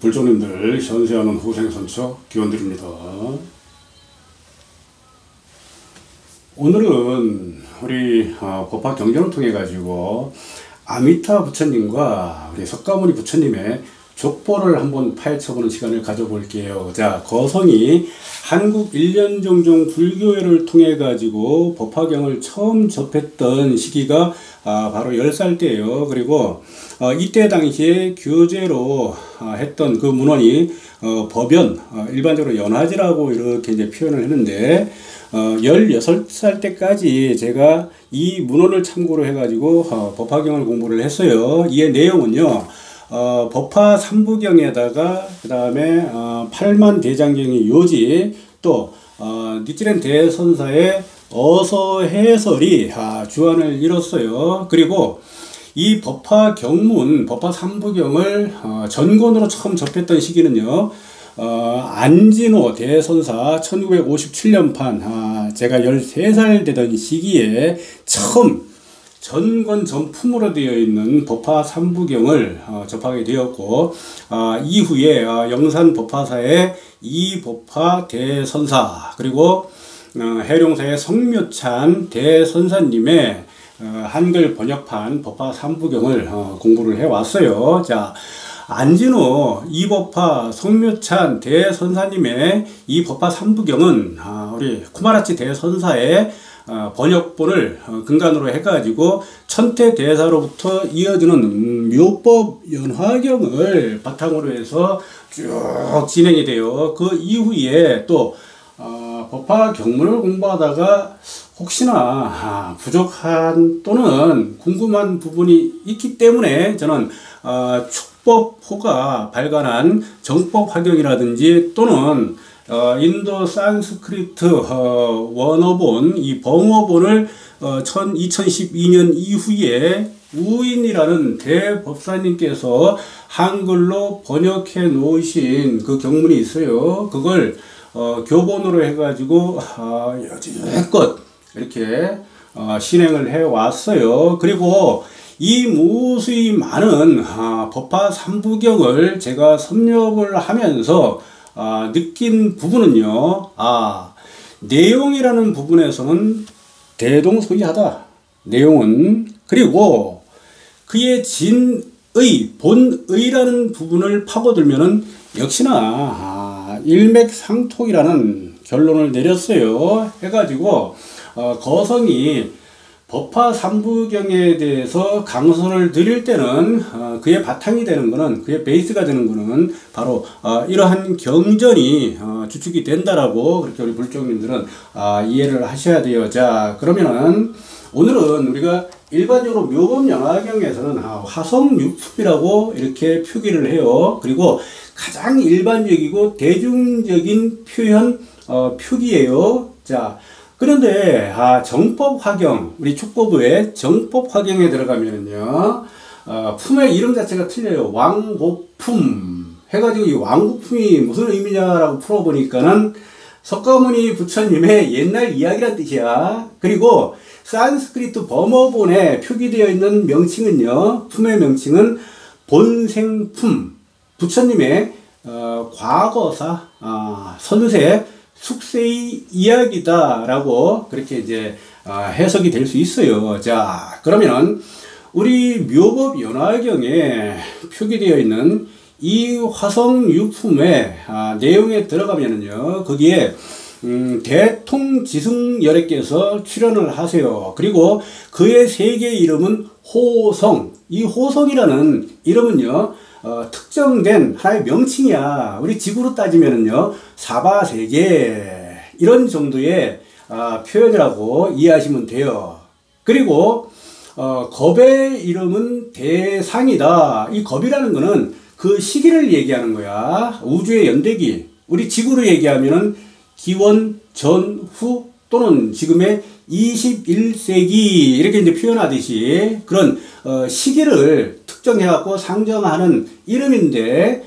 불조님들 현세하는 후생선처 기원드립니다. 오늘은 우리 법화 경전을 통해 가지고 아미타 부처님과 우리 석가모니 부처님의 족보를 한번 파헤쳐보는 시간을 가져볼게요. 자, 거성이 한국 일련종종 불교회를 통해 가지고 법화경을 처음 접했던 시기가 바로 10살 때예요. 그리고 이때 당시에 교재로 했던 그 문헌이 법연, 일반적으로 연화지라고 이렇게 이제 표현을 했는데 16살 때까지 제가 이 문헌을 참고로 해가지고 법화경을 공부를 했어요. 이의 내용은요, 법화 삼부경에다가 그 다음에 팔만대장경의 요지, 또 니찌렌 대선사의 어서해설이 주안을 이뤘어요. 그리고 이 법화 경문, 법화 삼부경을 전권으로 처음 접했던 시기는요, 안진호 대선사 1957년판, 제가 13살 되던 시기에 처음 전권 전품으로 되어 있는 법화 삼부경을 접하게 되었고, 이후에 영산 법화사의 이법화 대선사, 그리고 해룡사의 성묘찬 대선사님의 한글 번역판 법화 삼부경을 공부를 해왔어요. 자, 안진호, 이법화, 성묘찬 대선사님의 이 법화 삼부경은 우리 쿠마라치 대선사의 번역본을 근간으로 해가지고 천태대사로부터 이어지는 묘법 연화경을 바탕으로 해서 쭉 진행이 돼요. 그 이후에 또 법화 경문을 공부하다가 혹시나 부족한 또는 궁금한 부분이 있기 때문에 저는 축법호가 발간한 정법화경이라든지 또는 인도 산스크리트 원어본, 이 범어본을 2012년 이후에 우인이라는 대법사님께서 한글로 번역해 놓으신 그 경문이 있어요. 그걸 교본으로 해가지고 여지껏 이렇게 실행을 해 왔어요. 그리고 이 무수히 많은 법화 삼부경을 제가 섭렵을 하면서 느낀 부분은요, 내용이라는 부분에서는 대동소이하다. 내용은. 그리고 그의 진의, 본의라는 부분을 파고들면은 역시나 일맥상통이라는 결론을 내렸어요. 해가지고 거성이 법화 삼부경에 대해서 강서를 드릴 때는 그의 바탕이 되는 것은, 그의 베이스가 되는 것은 바로 이러한 경전이 주축이 된다라고 그렇게 우리 불종민들은 이해를 하셔야 돼요. 자, 그러면은 오늘은 우리가 일반적으로 묘법 연화경에서는 화성육품이라고 이렇게 표기를 해요. 그리고 가장 일반적이고 대중적인 표현 표기예요. 자, 그런데 정법화경, 우리 축법의 정법화경에 들어가면은요, 품의 이름 자체가 틀려요. 왕고품 해가지고 이 왕고품이 무슨 의미냐라고 풀어보니까는 석가모니 부처님의 옛날 이야기란 뜻이야. 그리고 산스크리트 범어본에 표기되어 있는 명칭은요, 품의 명칭은 본생품, 부처님의 과거사, 선세, 숙세의 이야기다라고 그렇게 이제 해석이 될 수 있어요. 자, 그러면 우리 묘법 연화경에 표기되어 있는 이 화성육품의 내용에 들어가면은요, 거기에 대통지승열애께서 출연을 하세요. 그리고 그의 세계 이름은 호성. 이 호성이라는 이름은요, 특정된 하나의 명칭이야. 우리 지구로 따지면은요, 사바세계 이런 정도의 표현이라고 이해하시면 돼요. 그리고 겁의 이름은 대상이다. 이 겁이라는 거는 그 시기를 얘기하는 거야. 우주의 연대기. 우리 지구로 얘기하면은 기원 전후 또는 지금의 21세기 이렇게 이제 표현하듯이 그런 시기를 특정해 갖고 상정하는 이름인데,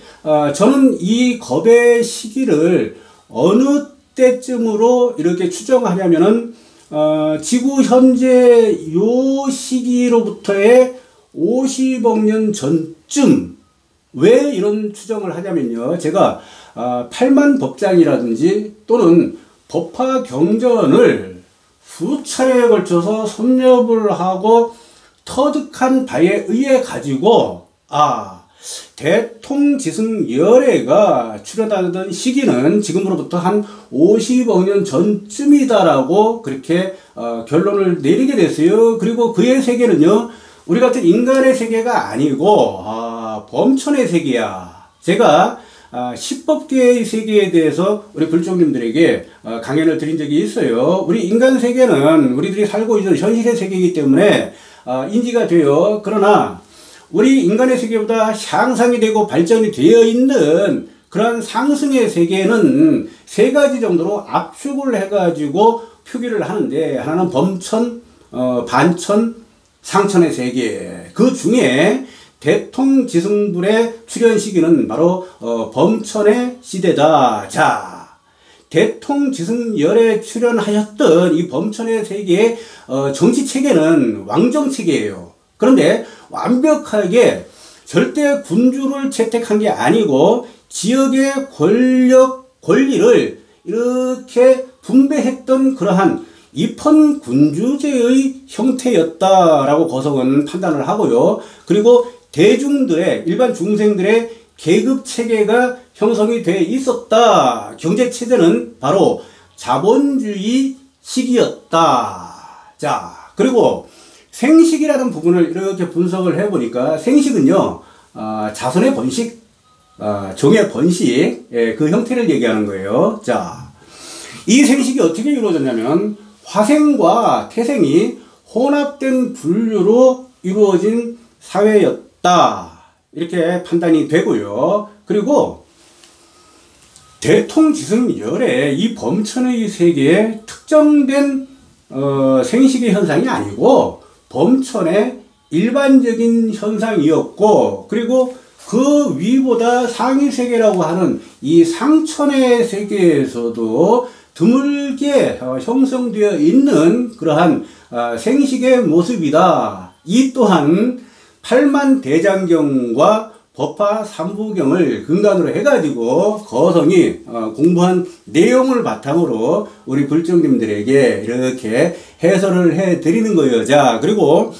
저는 이 겁의 시기를 어느 때쯤으로 이렇게 추정하냐면은 지구 현재 요 시기로부터의 50억 년 전쯤 왜 이런 추정을 하냐면요. 제가 팔만법장이라든지 또는 법화 경전을 수차례에 걸쳐서 섭렵을 하고 터득한 바에 의해 가지고 대통지승열애가 출현하던 시기는 지금으로부터 한 50억 년 전쯤이다라고 그렇게 결론을 내리게 됐어요. 그리고 그의 세계는요, 우리 같은 인간의 세계가 아니고 범천의 세계야. 제가 십법계의 세계에 대해서 우리 불종님들에게 강연을 드린 적이 있어요. 우리 인간 세계는 우리들이 살고 있는 현실의 세계이기 때문에 인지가 돼요. 그러나 우리 인간의 세계보다 향상이 되고 발전이 되어 있는 그런 상승의 세계는 세 가지 정도로 압축을 해가지고 표기를 하는데, 하나는 범천, 반천, 상천의 세계. 그 중에 대통지승불의 출현 시기는 바로 범천의 시대다. 자, 대통지승열에 출현하였던 이 범천의 세계의 정치체계는 왕정체계예요. 그런데 완벽하게 절대 군주를 채택한 게 아니고 지역의 권리를 이렇게 분배했던 그러한 입헌군주제의 형태였다라고 거성은 판단을 하고요. 그리고 대중들의, 일반 중생들의 계급체계가 형성이 돼 있었다. 경제체제는 바로 자본주의 시기였다. 자, 그리고 생식이라는 부분을 이렇게 분석을 해보니까 생식은요, 자손의 번식, 종의 번식, 그 형태를 얘기하는 거예요. 자, 이 생식이 어떻게 이루어졌냐면 화생과 태생이 혼합된 분류로 이루어진 사회였다. 이렇게 판단이 되고요. 그리고 대통지승열의 이 범천의 세계에 특정된 생식의 현상이 아니고 범천의 일반적인 현상이었고, 그리고 그 위보다 상위 세계라고 하는 이 상천의 세계에서도 드물게 형성되어 있는 그러한 생식의 모습이다. 이 또한 팔만대장경과 법화 삼부경을 근간으로 해가지고 거성이 공부한 내용을 바탕으로 우리 불정님들에게 이렇게 해설을 해 드리는 거예요. 자, 그리고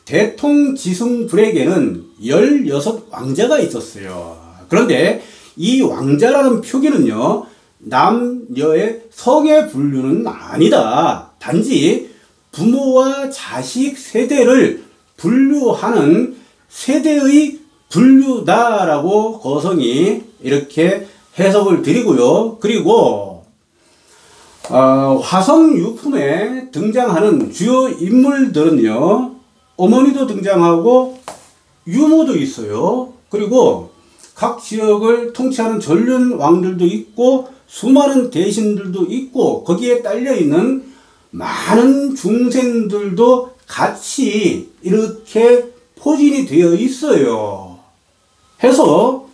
대통지승불에게는 16왕자가 있었어요. 그런데 이 왕자라는 표기는요, 남녀의 성의 분류는 아니다. 단지 부모와 자식 세대를 분류하는 세대의 분류다라고 거성이 이렇게 해석을 드리고요. 그리고 화성유품에 등장하는 주요 인물들은요, 어머니도 등장하고 유모도 있어요. 그리고 각 지역을 통치하는 전륜왕들도 있고 수많은 대신들도 있고 거기에 딸려있는 많은 중생들도 같이 이렇게 포진이 되어 있어요. 해서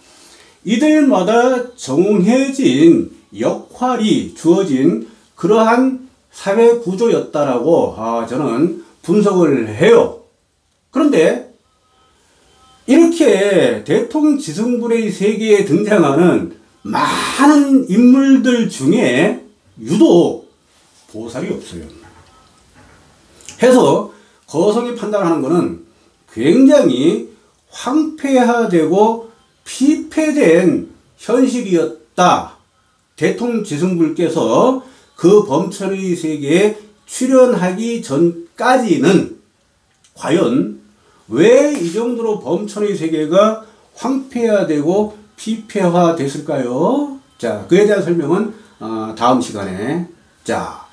이들마다 정해진 역할이 주어진 그러한 사회 구조였다라고 저는 분석을 해요. 그런데 이렇게 대통지승불의 세계에 등장하는 많은 인물들 중에 유독 보살이 없어요. 해서 거성이 판단하는 것은 굉장히 황폐화되고 피폐된 현실이었다. 대통지승불께서 그 범천의 세계에 출현하기 전까지는 과연 왜 이 정도로 범천의 세계가 황폐화되고 피폐화됐을까요? 자, 그에 대한 설명은 다음 시간에. 자,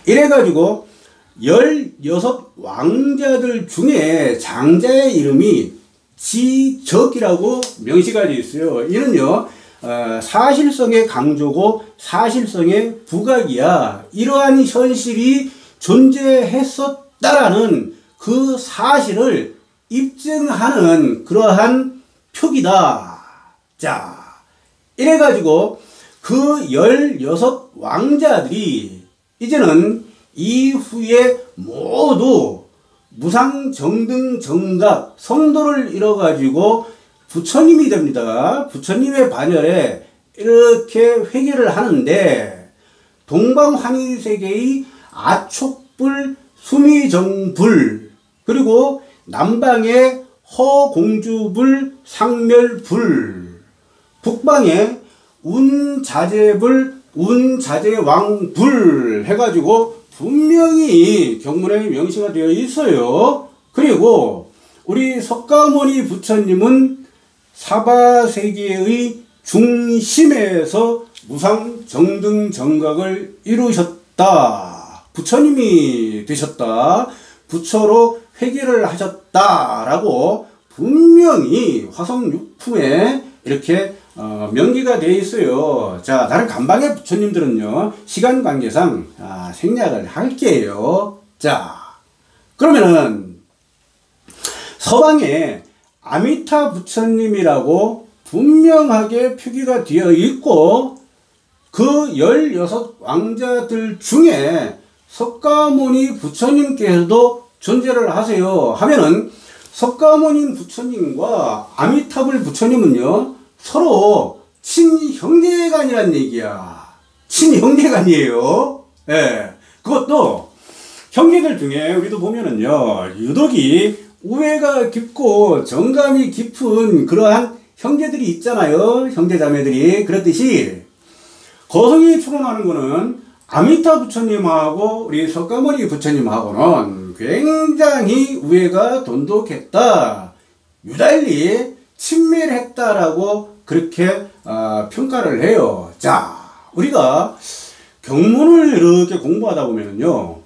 이래가지고 16왕자들 중에 장자의 이름이 지적이라고 명시가 되어 있어요. 이는요, 사실성의 강조고 사실성의 부각이야. 이러한 현실이 존재했었다라는 그 사실을 입증하는 그러한 표기다. 자, 이래가지고 그 16왕자들이 이제는 이후에 모두 무상정등정각 성도를 이뤄가지고 부처님이 됩니다. 부처님의 반열에 이렇게 회개를 하는데 동방환희세계의 아촉불 수미정불 그리고 남방의 허공주불 상멸불 북방의 운자재불 운자재왕불 해가지고 분명히 경문에 명시가 되어 있어요. 그리고 우리 석가모니 부처님은 사바세계의 중심에서 무상정등정각을 이루셨다. 부처님이 되셨다. 부처로 회개를 하셨다라고 분명히 화성육품에 이렇게 명기가 되어 있어요. 자, 다른 간방의 부처님들은요, 시간 관계상 생략을 할게요. 자, 그러면은 서방에 아미타 부처님이라고 분명하게 표기가 되어 있고 그 16왕자들 중에 석가모니 부처님께서도 존재를 하세요 하면은 석가모니 부처님과 아미타불 부처님은요 서로 친형제간이란 얘기야. 친형제간이에요. 예. 그것도 형제들 중에 우리도 보면은요 유독이 우애가 깊고 정감이 깊은 그러한 형제들이 있잖아요. 형제자매들이. 그렇듯이 거성이 출원하는 거는 아미타 부처님하고 우리 석가모니 부처님하고는 굉장히 우애가 돈독했다. 유달리 친밀했다라고 그렇게 평가를 해요. 자, 우리가 경문을 이렇게 공부하다 보면요,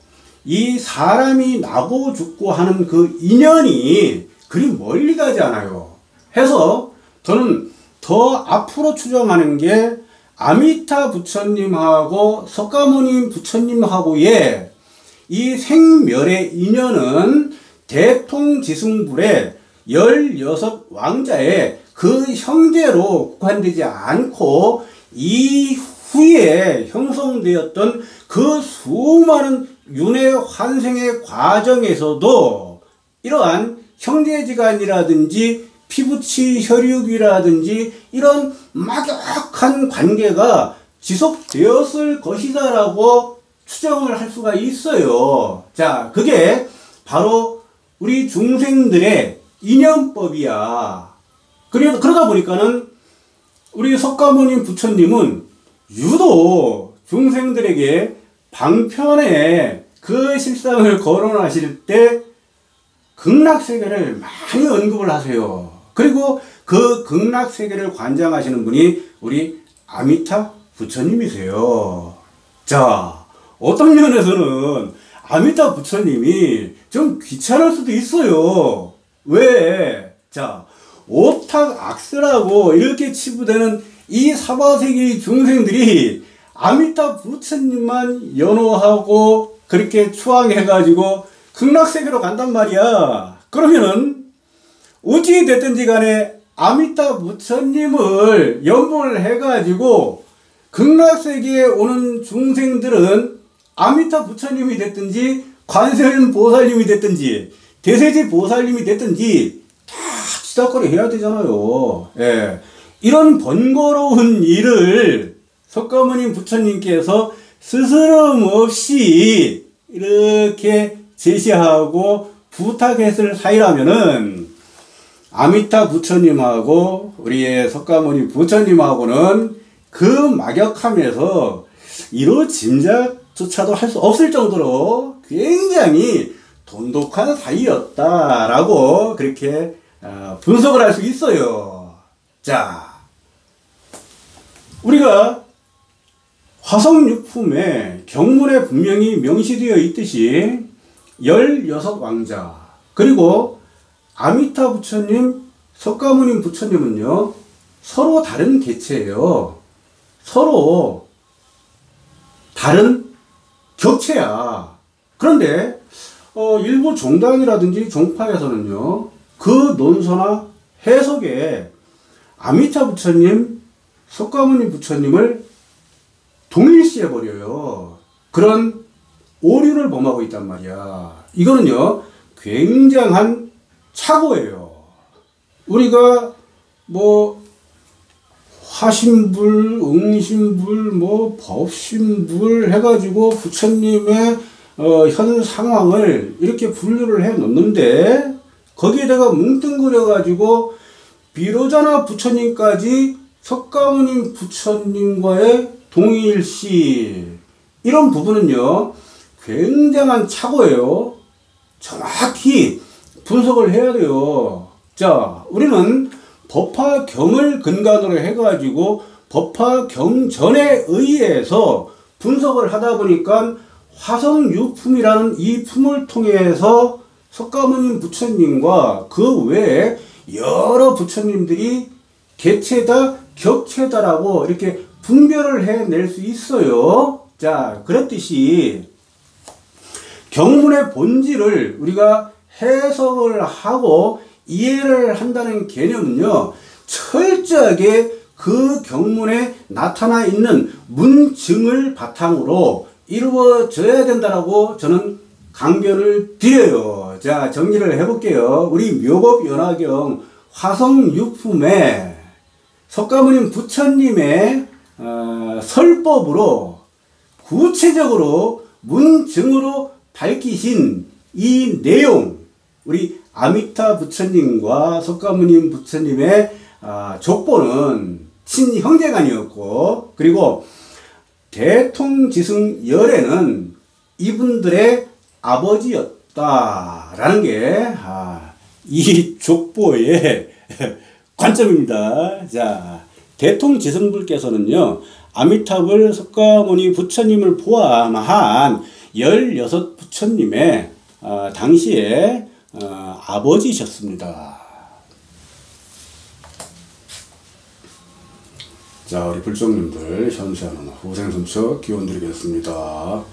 이 사람이 나고 죽고 하는 그 인연이 그리 멀리 가지 않아요. 해서 저는 더 앞으로 추정하는 게 아미타 부처님하고 석가모니 부처님하고의 이 생멸의 인연은 대통지승불의 16왕자의 그 형제로 국한되지 않고 이후에 형성되었던 그 수많은 윤회 환생의 과정에서도 이러한 형제지간이라든지 피부치 혈육이라든지 이런 막역한 관계가 지속되었을 것이다 라고 추정을 할 수가 있어요. 자, 그게 바로 우리 중생들의 인연법이야. 그러다 보니까는 우리 석가모니 부처님은 유독 중생들에게 방편에 그 실상을 거론하실 때 극락세계를 많이 언급을 하세요. 그리고 그 극락세계를 관장하시는 분이 우리 아미타 부처님이세요. 자, 어떤 면에서는 아미타 부처님이 좀 귀찮을 수도 있어요. 왜? 자, 오탁악스라고 이렇게 치부되는 이 사바세계의 중생들이 아미타 부처님만 연호하고 그렇게 추앙해가지고 극락세계로 간단 말이야. 그러면은 어찌 됐든지 간에 아미타 부처님을 연보를 해가지고 극락세계에 오는 중생들은 아미타 부처님이 됐든지 관세음보살님이 됐든지 대세지 보살님이 됐든지 다 치닥거리 해야 되잖아요. 예. 이런 번거로운 일을 석가모니 부처님께서 스스럼 없이 이렇게 제시하고 부탁했을 사이라면은 아미타 부처님하고 우리의 석가모니 부처님하고는 그 막역함에서 이루 짐작조차도 할 수 없을 정도로 굉장히 돈독한 사이였다라고 그렇게 분석을 할 수 있어요. 자, 우리가 화성육품에 경문에 분명히 명시되어 있듯이 16왕자 그리고 아미타 부처님, 석가모니 부처님은요 서로 다른 개체예요. 서로 다른 격체야. 그런데 일부 종단이라든지 종파에서는요 그 논서나 해석에 아미타 부처님, 석가모니 부처님을 동일시해버려요. 그런 오류를 범하고 있단 말이야. 이거는요 굉장한 착오예요. 우리가 뭐 화신불, 응신불, 뭐 법신불 해가지고 부처님의 현 상황을 이렇게 분류를 해 놓는데 거기에다가 뭉뚱그려 가지고 비로자나 부처님까지 석가모니 부처님과의 동일시, 이런 부분은요 굉장한 착오예요. 정확히 분석을 해야 돼요. 자, 우리는 법화경을 근간으로 해가지고 법화경전에 의해서 분석을 하다 보니까 화성유품이라는 이 품을 통해서 석가모니 부처님과 그 외에 여러 부처님들이 개체다, 격체다라고 이렇게 분별을 해낼 수 있어요. 자, 그렇듯이 경문의 본질을 우리가 해석을 하고 이해를 한다는 개념은요, 철저하게 그 경문에 나타나 있는 문증을 바탕으로 이루어져야 된다라고 저는 강변을 드려요. 자, 정리를 해볼게요. 우리 묘법연화경 화성유품에 석가모니 부처님의 설법으로 구체적으로 문증으로 밝히신 이 내용, 우리 아미타 부처님과 석가모니 부처님의 족보는 친형제간이었고, 그리고 대통지승열애는 이분들의 아버지였다라는 게 이 족보의 관점입니다. 자, 대통지승불께서는요, 아미타불 석가모니 부처님을 포함한 16부처님의 당시에 아버지셨습니다. 자, 우리 불종님들 현세하는 후생선처 기원드리겠습니다.